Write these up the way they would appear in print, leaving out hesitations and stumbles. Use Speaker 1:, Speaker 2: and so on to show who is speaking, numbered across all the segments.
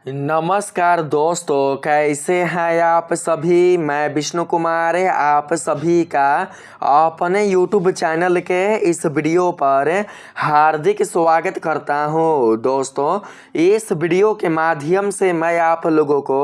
Speaker 1: नमस्कार दोस्तों, कैसे हैं आप सभी। मैं विष्णु कुमार आप सभी का अपने YouTube चैनल के इस वीडियो पर हार्दिक स्वागत करता हूं। दोस्तों, इस वीडियो के माध्यम से मैं आप लोगों को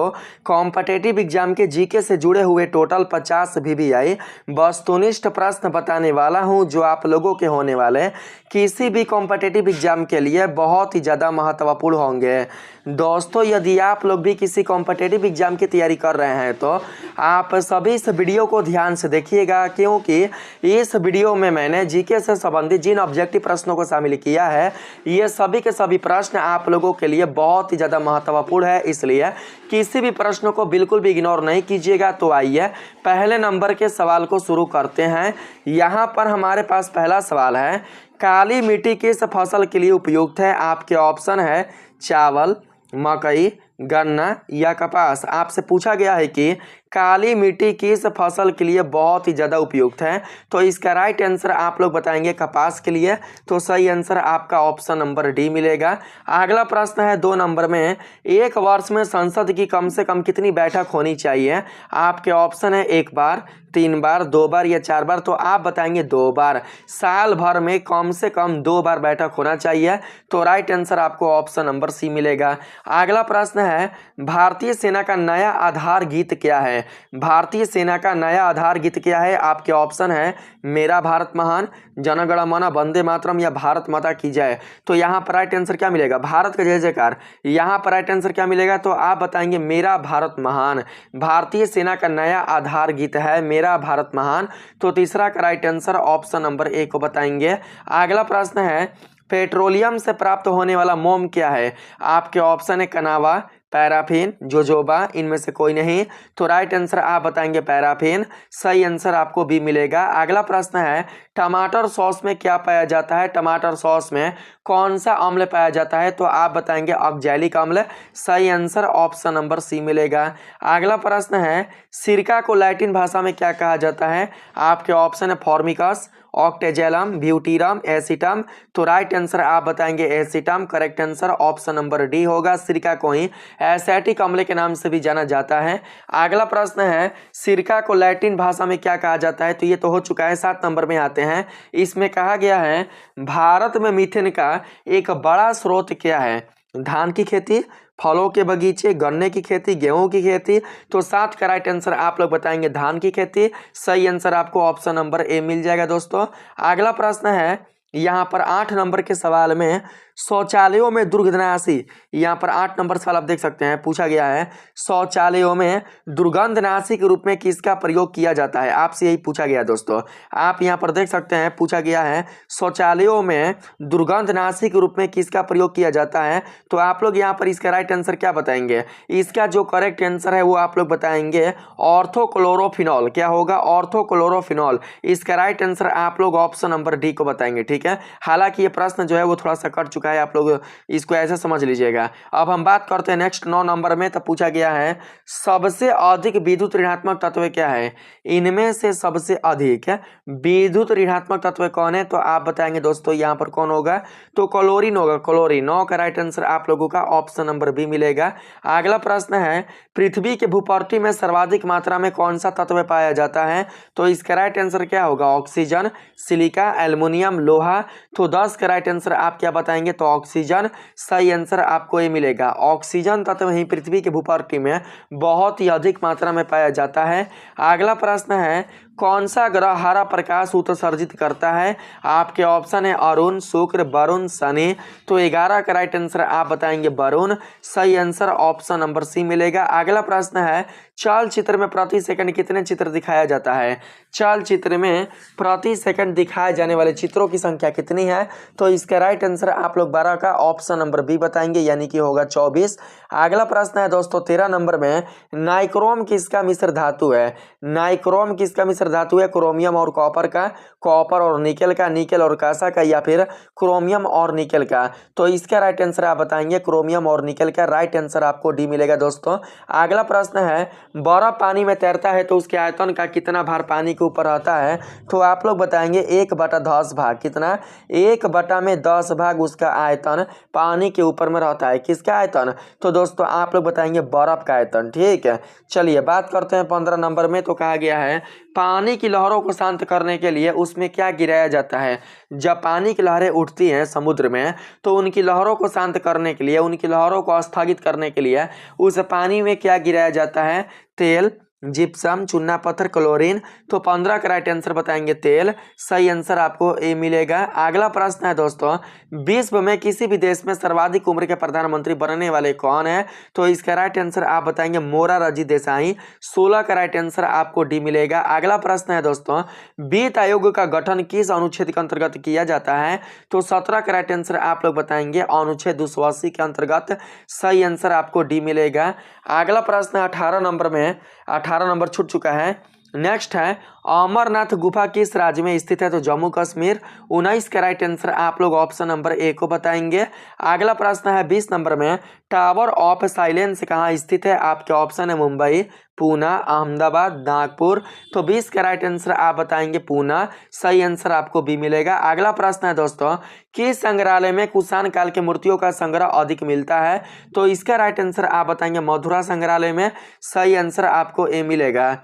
Speaker 1: कॉम्पिटिटिव एग्जाम के जीके से जुड़े हुए टोटल 50 VVI वस्तुनिष्ठ प्रश्न बताने वाला हूं, जो आप लोगों के होने वाले किसी भी कॉम्पिटिटिव एग्जाम के लिए बहुत ही ज़्यादा महत्वपूर्ण होंगे। दोस्तों, यदि आप लोग भी किसी कॉम्पिटिटिव एग्जाम की तैयारी कर रहे हैं तो आप सभी इस वीडियो को ध्यान से देखिएगा, क्योंकि इस वीडियो में मैंने जीके से संबंधित जिन ऑब्जेक्टिव प्रश्नों को शामिल किया है, ये सभी के सभी प्रश्न आप लोगों के लिए बहुत ही ज़्यादा महत्वपूर्ण है, इसलिए किसी भी प्रश्न को बिल्कुल भी इग्नोर नहीं कीजिएगा। तो आइए पहले नंबर के सवाल को शुरू करते हैं। यहाँ पर हमारे पास पहला सवाल है, काली मिट्टी किस फसल के लिए उपयुक्त है। आपके ऑप्शन है चावल, मकई, गन्ना या कपास। आपसे पूछा गया है कि काली मिट्टी किस फसल के लिए बहुत ही ज़्यादा उपयुक्त है, तो इसका राइट आंसर आप लोग बताएंगे कपास के लिए। तो सही आंसर आपका ऑप्शन नंबर डी मिलेगा। अगला प्रश्न है 2 नंबर में, एक वर्ष में संसद की कम से कम कितनी बैठक होनी चाहिए। आपके ऑप्शन है 1 बार, 3 बार, 2 बार या 4 बार। तो आप बताएंगे 2 बार। साल भर में कम से कम 2 बार बैठक होना चाहिए। तो राइट आंसर आपको ऑप्शन नंबर सी मिलेगा। अगला प्रश्न है, भारतीय सेना का नया आधार गीत क्या है। भारतीय सेना का नया आधार गीत क्या है। आपके ऑप्शन है मेरा भारत महान, जन गण मन, वंदे मातरम या भारत माता की जय। तो यहाँ पर राइट आंसर क्या मिलेगा, भारत का जय जयकार। यहाँ पर राइट आंसर क्या मिलेगा, तो आप बताएंगे मेरा भारत महान। भारतीय सेना का नया आधार गीत है मेरा भारत महान। तो तीसरा का right answer option number A को बताएंगे। अगला प्रश्न है, पेट्रोलियम से प्राप्त होने वाला मोम क्या है। आपके ऑप्शन है कनावा, पैराफिन, जोजोबा, इनमें से कोई नहीं। तो राइट आंसर आप बताएंगे पैराफिन। सही आंसर आपको बी मिलेगा। अगला प्रश्न है, टमाटर सॉस में क्या पाया जाता है। टमाटर सॉस में कौन सा अम्ल पाया जाता है। तो आप बताएंगे ऑक्जैलिक अम्ल। सही आंसर ऑप्शन नंबर सी मिलेगा। अगला प्रश्न है, सिरका को लैटिन भाषा में क्या कहा जाता है। आपके ऑप्शन है फॉर्मिकस, ऑक्टेजेलम, ब्यूटीरम, एसिटम। तो राइट आंसर आप बताएंगे एसिटम। Correct answer option number D होगा। सिरका को ही एसिटिक अम्ल के नाम से भी जाना जाता है। अगला प्रश्न है, सिरका को लैटिन भाषा में क्या कहा जाता है। तो ये तो हो चुका है। 7 नंबर में आते हैं। इसमें कहा गया है, भारत में मीथेन का एक बड़ा स्रोत क्या है। धान की खेती, फलों के बगीचे, गन्ने की खेती, गेहूं की खेती। तो 7 का राइट आंसर आप लोग बताएंगे धान की खेती। सही आंसर आपको ऑप्शन नंबर ए मिल जाएगा। दोस्तों, अगला प्रश्न है, यहाँ पर 8 नंबर के सवाल में शौचालयों में दुर्गंधनाशी, यहाँ पर 8 नंबर सवाल आप देख सकते हैं, पूछा गया है शौचालयों में दुर्गंधनाशी के रूप में किसका प्रयोग किया जाता है। आपसे यही पूछा गया। दोस्तों, आप यहाँ पर देख सकते हैं, पूछा गया है शौचालयों में दुर्गंधनाशी के रूप में किसका प्रयोग किया जाता है। तो आप लोग यहाँ पर इसका राइट आंसर क्या बताएंगे। इसका जो करेक्ट आंसर है वो आप लोग बताएंगे ऑर्थोक्लोरोफिनॉल। क्या होगा, ऑर्थोक्लोरोफिनॉल। इसका राइट आंसर आप लोग ऑप्शन नंबर डी को बताएंगे। ठीक है, हालांकि ये प्रश्न जो है वो थोड़ा सा कट चुका है, आप लोग इसको ऐसे समझ लीजिएगा। अब हम बात करते हैं नेक्स्ट 9 नंबर में। तो पूछा गया है, सबसे अधिक विद्युत ऋणात्मक तत्व क्या है। इनमें से सबसे अधिक विद्युत ऋणात्मक तत्व कौन है। तो आप बताएंगे दोस्तों यहाँ पर कौन होगा, तो क्लोरीन होगा। क्लोरीन। 9 का राइट आंसर आप लोगों का ऑप्शन नंबर बी मिलेगा। अगला प्रश्न है, पृथ्वी के भूपट्टी में सर्वाधिक मात्रा में कौन सा तत्व पाया जाता है। तो इसका राइट आंसर क्या होगा, ऑक्सीजन, सिलिका, एल्युमिनियम, लोहा। तो 10 का राइट आंसर आप क्या बताएंगे, तो ऑक्सीजन। सही आंसर आपको ये मिलेगा। ऑक्सीजन तत्व ही पृथ्वी के भूपट्टी में बहुत ही अधिक मात्रा में पाया जाता है। अगला प्रश्न है, कौन सा ग्रह हरा प्रकाश उत्सर्जित करता है। आपके ऑप्शन है अरुण, शुक्र, वरुण, शनि। तो 11 का राइट आंसर आप बताएंगे वरुण। सही आंसर ऑप्शन नंबर सी मिलेगा। अगला प्रश्न है, चलचित्र में प्रति सेकंड कितने चित्र दिखाया जाता है। चलचित्र में प्रति सेकंड दिखाए जाने वाले चित्रों की संख्या कितनी है। तो इसका राइट आंसर आप लोग 12 का ऑप्शन नंबर बी बताएंगे, यानी कि होगा 24। अगला प्रश्न है दोस्तों 13 नंबर में, नाइक्रोम किसका मिश्र धातु है। नाइक्रोम किसका मिश्र आंसर धातु है क्रोमियम और कॉपर का, कॉपर और निकेल का, निकेल और कांसा का, या फिर क्रोमियम और निकेल का। तो इसका राइट आंसर आप बताएंगे क्रोमियम और निकेल का। राइट आंसर आपको डी मिलेगा दोस्तों। अगला प्रश्न है, बर्फ पानी में तैरता है तो उसके आयतन का कितना भार पानी के ऊपर रहता है? तो आप लोग बताएंगे 1/10 भाग। कितना? 1/10 भाग उसका आयतन पानी के ऊपर में रहता है। किसका आयतन? तो दोस्तों आप लोग बताएंगे बर्फ का आयतन। ठीक है, चलिए बात करते हैं 15 नंबर में। तो कहा गया है पानी की लहरों को शांत करने के लिए उसमें क्या गिराया जाता है? जब पानी की लहरें उठती हैं समुद्र में तो उनकी लहरों को शांत करने के लिए, उनकी लहरों को स्थगित करने के लिए उस पानी में क्या गिराया जाता है? तेल, जिप्सम, चूना पत्थर, क्लोरीन। तो 15 का राइट आंसर बताएंगे तेल। सही आंसर आपको ए मिलेगा। अगला प्रश्न है दोस्तों, विश्व में किसी भी देश में सर्वाधिक उम्र के प्रधानमंत्री बनने वाले कौन है? तो इसका राइट आंसर आप बताएंगे मोरारजी देसाई। 16 का राइट आंसर आपको डी मिलेगा। अगला प्रश्न है दोस्तों, वित्त आयोग का गठन किस अनुच्छेद के अंतर्गत किया जाता है? तो 17 का राइट आंसर आप लोग बताएंगे अनुच्छेद 280 के अंतर्गत। सही आंसर आपको डी मिलेगा। अगला प्रश्न 18 नंबर में, 18 नंबर छूट चुका है। नेक्स्ट है, अमरनाथ गुफा किस राज्य में स्थित है? तो जम्मू कश्मीर। 19 का राइट आंसर आप लोग ऑप्शन नंबर ए को बताएंगे। अगला प्रश्न है 20 नंबर में, टावर ऑफ साइलेंस कहाँ स्थित है? आपके ऑप्शन है मुंबई, पूना, अहमदाबाद, नागपुर। तो 20 का राइट आंसर आप बताएंगे पूना। सही आंसर आपको बी मिलेगा। अगला प्रश्न है दोस्तों, किस संग्रहालय में कुषाण काल के मूर्तियों का संग्रह अधिक मिलता है? तो इसका राइट आंसर आप बताएंगे मथुरा संग्रहालय में। सही आंसर आपको ए मिलेगा।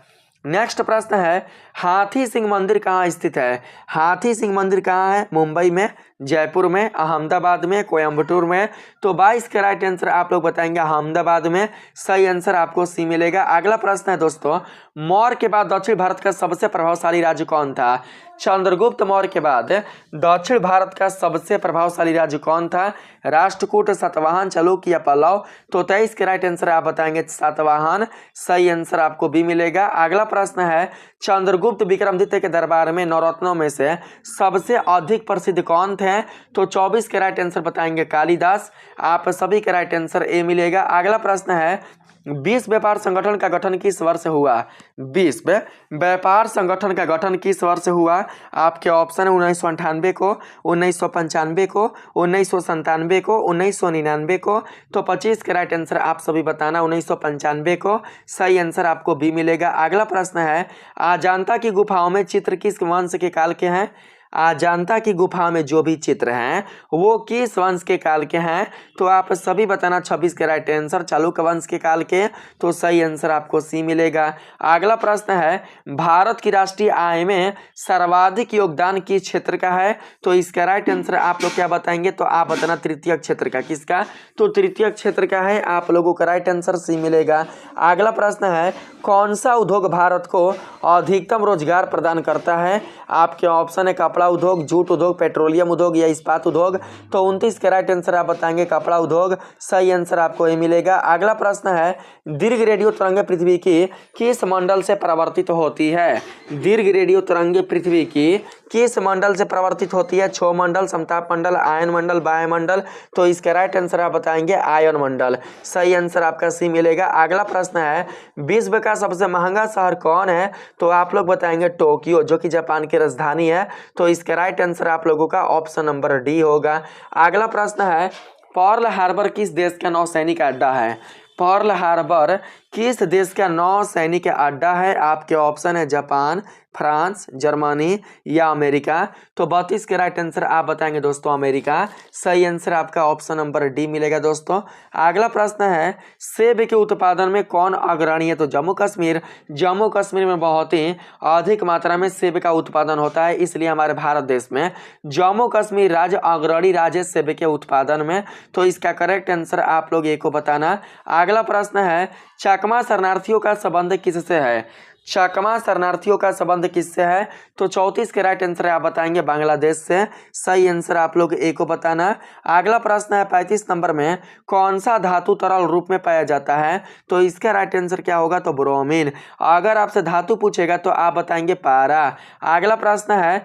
Speaker 1: नेक्स्ट प्रश्न है, हाथी सिंह मंदिर कहाँ स्थित है? हाथी सिंह मंदिर कहाँ है? मुंबई में, जयपुर में, अहमदाबाद में, कोयम्बटूर में। तो 22 का राइट आंसर आप लोग बताएंगे अहमदाबाद में। सही आंसर आपको सी मिलेगा। अगला प्रश्न है दोस्तों, मौर्य के बाद दक्षिण भारत का सबसे प्रभावशाली राज्य कौन था? चंद्रगुप्त मौर्य के बाद दक्षिण भारत का सबसे प्रभावशाली राज्य कौन था? राष्ट्रकूट, सातवाहन, चालुक्य या पल्लव। तो 23 के राइट आंसर आप बताएंगे सातवाहन। सही आंसर आपको बी मिलेगा। अगला प्रश्न है, चंद्रगुप्त विक्रमादित्य के दरबार में नवरत्नों में से सबसे अधिक प्रसिद्ध कौन थे? तो 24 के राइट आंसर बताएंगे कालिदास। आप सभी का राइट आंसर ए मिलेगा। अगला प्रश्न है, विश्व व्यापार संगठन का गठन किस वर्ष हुआ? विश्व व्यापार संगठन का गठन किस वर्ष हुआ? आपके ऑप्शन है 1998 को, 1995 को, 1997 को, 1999 को। तो 25 के राइट आंसर आप सभी बताना 1995 को। सही आंसर आपको बी मिलेगा। अगला प्रश्न है, अजंता की गुफाओं में चित्र किस वंश के काल के हैं? अजंता की गुफा में जो भी चित्र हैं वो किस वंश के काल के हैं? तो आप सभी बताना 26 के राइट आंसर चालुक्य वंश के काल के। तो सही आंसर आपको सी मिलेगा। अगला प्रश्न है, भारत की राष्ट्रीय आय में सर्वाधिक योगदान किस क्षेत्र का है? तो इसका राइट आंसर आप लोग क्या बताएंगे? तो आप बताना तृतीय क्षेत्र का। किसका? तो तृतीय क्षेत्र का है। आप लोगों का राइट आंसर सी मिलेगा। अगला प्रश्न है, कौन सा उद्योग भारत को अधिकतम रोजगार प्रदान करता है? आपके ऑप्शन है कपड़ा उद्योग, जूट उद्योग, पेट्रोलियम उद्योग या इस्पात उद्योग। तो 29 के राइट आंसर आप बताएंगे कपड़ा उद्योग। सही आंसर आपको ये मिलेगा। अगला प्रश्न है, दीर्घ रेडियो तरंगें पृथ्वी की किस मंडल से परावर्तित होती है? दीर्घ रेडियो तरंगें पृथ्वी की किस मंडल से परावर्तित होती है? क्षोभ मंडल, समताप मंडल, आयन मंडल, वायुमंडल। तो इसका राइट आंसर आप बताएंगे आयन मंडल। सही आंसर आपका सी मिलेगा। अगला प्रश्न है, विश्व का सबसे महंगा शहर कौन है? तो आप लोग बताएंगे टोक्यो, जो कि जापान की राजधानी है। तो इसका राइट आंसर आप लोगों का ऑप्शन नंबर डी होगा। अगला प्रश्न है, पर्ल हार्बर किस देश का नौसैनिक अड्डा है? पर्ल हार्बर किस देश का नौसैनिक अड्डा है? आपके ऑप्शन है जापान, फ्रांस, जर्मनी या अमेरिका। तो 32 के राइट आंसर आप बताएंगे दोस्तों अमेरिका। सही आंसर आपका ऑप्शन नंबर डी मिलेगा दोस्तों। अगला प्रश्न है, सेब के उत्पादन में कौन अग्रणी है? तो जम्मू कश्मीर। जम्मू कश्मीर में बहुत ही अधिक मात्रा में सेब का उत्पादन होता है, इसलिए हमारे भारत देश में जम्मू कश्मीर राज्य अग्रणी राज्य सेब के उत्पादन में। तो इसका करेक्ट आंसर आप लोग ए को बताना। अगला प्रश्न है, चकमा शरणार्थियों का संबंध किससे है? चकमा शरणार्थियों का संबंध किससे है? तो 34 के राइट आंसर आप बताएंगे बांग्लादेश से। सही आंसर आप लोग ए को बताना। अगला प्रश्न है 35 नंबर में, कौन सा धातु तरल रूप में पाया जाता है? तो इसका राइट आंसर क्या होगा? तो ब्रोमीन। अगर आपसे धातु पूछेगा तो आप बताएंगे पारा। अगला प्रश्न है,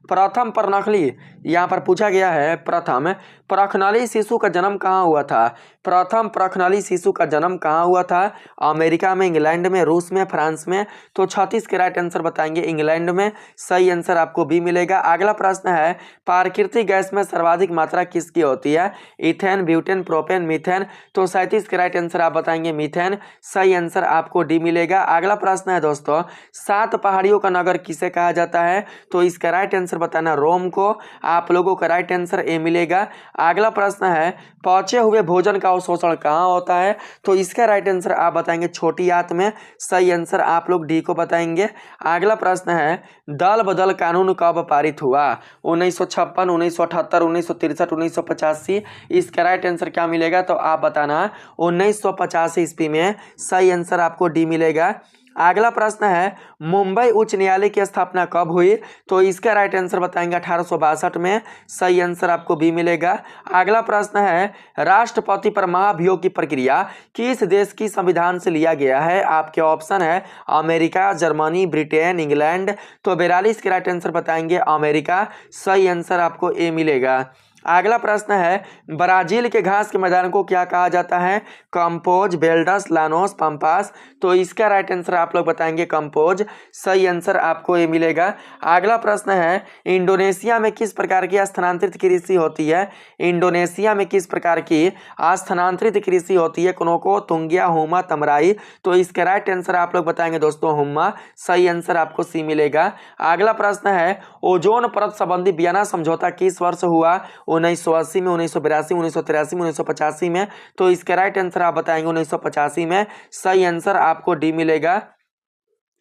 Speaker 1: प्रथम परनखली यहाँ पर पूछा गया है प्रथम प्रखनली शिशु का जन्म कहाँ हुआ था। प्रथम प्रखनली शिशु का जन्म कहाँ हुआ था। अमेरिका में, इंग्लैंड में, रूस में, फ्रांस में। तो 36 के राइट आंसर बताएंगे इंग्लैंड में। सही आंसर आपको बी मिलेगा। अगला प्रश्न है प्राकृतिक गैस में सर्वाधिक मात्रा किसकी होती है। Ethane, butane, propane, methane. तो 37 के राइट आंसर आप बताएंगे मीथेन। सही आंसर आपको डी मिलेगा। अगला प्रश्न है दोस्तों 7 पहाड़ियों का नगर किसे कहा जाता है। तो इसका राइट आंसर बताना रोम को। आप लोगों का राइट आंसर ए मिलेगा। अगला प्रश्न है पचे हुए भोजन का अवशोषण कहाँ होता है। तो इसका राइट आंसर आप बताएंगे छोटी आंत में। सही आंसर आप लोग डी को बताएंगे। अगला प्रश्न है दल बदल कानून कब पारित हुआ। 1956, 1978, 1963, 1985। इसका राइट आंसर क्या मिलेगा। तो आप बताना 1985 ईस्वी में। सही आंसर आपको डी मिलेगा। अगला प्रश्न है मुंबई उच्च न्यायालय की स्थापना कब हुई। तो इसका राइट आंसर बताएंगे 1862 में। सही आंसर आपको बी मिलेगा। अगला प्रश्न है राष्ट्रपति पर महाभियोग की प्रक्रिया किस देश की संविधान से लिया गया है। आपके ऑप्शन है अमेरिका, जर्मनी, ब्रिटेन, इंग्लैंड। तो 42 के राइट आंसर बताएंगे अमेरिका। सही आंसर आपको ए मिलेगा। अगला प्रश्न है ब्राजील के घास के मैदान को क्या कहा जाता है। Campos, veldts, llanos, pampas. तो इसका राइट आंसर आप लोग बताएंगे कंपोज। सही आंसर आपको ये मिलेगा। अगला प्रश्न है इंडोनेशिया में किस प्रकार की स्थानांतरित कृषि होती है। इंडोनेशिया में किस प्रकार की स्थानांतरित कृषि होती है। कोनोको, तुंगिया, हुमा, तमराई। तो इसका राइट आंसर आप लोग बताएंगे दोस्तों हुमा। सही आंसर आपको सी मिलेगा। अगला प्रश्न है ओजोन परत संबंधी वियना समझौता किस वर्ष हुआ। 1980 में, 1982, 1983 में, 1985 में। तो इसका राइट आंसर आप बताएंगे 1985 में। सही आंसर आपको डी मिलेगा।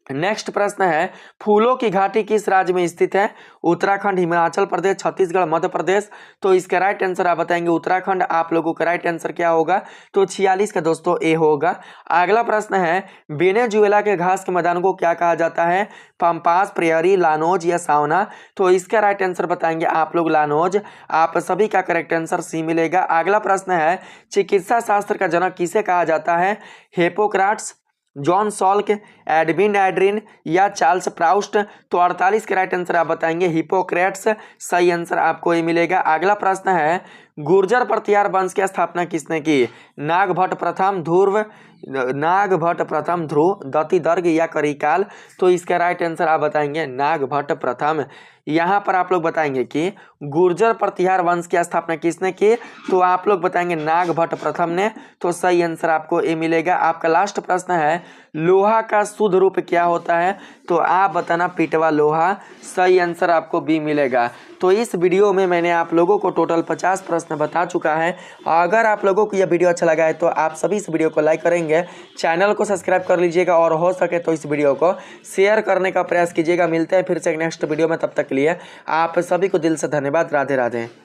Speaker 1: नेक्स्ट प्रश्न है फूलों की घाटी किस राज्य में स्थित है। उत्तराखंड, हिमाचल प्रदेश, छत्तीसगढ़, मध्य प्रदेश। तो इसका राइट आंसर आप बताएंगे उत्तराखंड। आप लोगों का राइट आंसर क्या होगा। तो 46 का दोस्तों ए होगा। अगला प्रश्न है वेनेजुएला के घास के मैदान को क्या कहा जाता है। पंपास, प्रेयरी, लानोज या सावना। तो इसका राइट आंसर बताएंगे आप लोग लानोज। आप सभी का करेक्ट आंसर सी मिलेगा। अगला प्रश्न है चिकित्सा शास्त्र का जनक किसे कहा जाता है। Hippocrates, John Salk, Edwin Adrian या चार्ल्स प्राउस्ट। तो 48 के राइट आंसर आप बताएंगे हिप्पोक्रेट्स। सही आंसर आपको ये मिलेगा। अगला प्रश्न है गुर्जर प्रतिहार वंश की स्थापना किसने की। नागभट्ट प्रथम, ध्रुव, दत्तिदर्ग या करिकाल। तो इसका राइट आंसर आप बताएंगे नागभट्ट प्रथम। यहाँ पर आप लोग बताएंगे कि गुर्जर प्रतिहार वंश की स्थापना किसने की। तो आप लोग बताएंगे नागभट्ट प्रथम ने। तो सही आंसर आपको ए मिलेगा। आपका लास्ट प्रश्न है लोहा का शुद्ध रूप क्या होता है। तो आप बताना पिटवा लोहा। सही आंसर आपको बी मिलेगा। तो इस वीडियो में मैंने आप लोगों को टोटल 50 प्रश्न बता चुका है। अगर आप लोगों को यह वीडियो अच्छा लगा है तो आप सभी इस वीडियो को लाइक करेंगे, चैनल को सब्सक्राइब कर लीजिएगा और हो सके तो इस वीडियो को शेयर करने का प्रयास कीजिएगा। मिलते हैं फिर से एक नेक्स्ट वीडियो में, तब तक के लिए आप सभी को दिल से धन्यवाद। राधे राधे।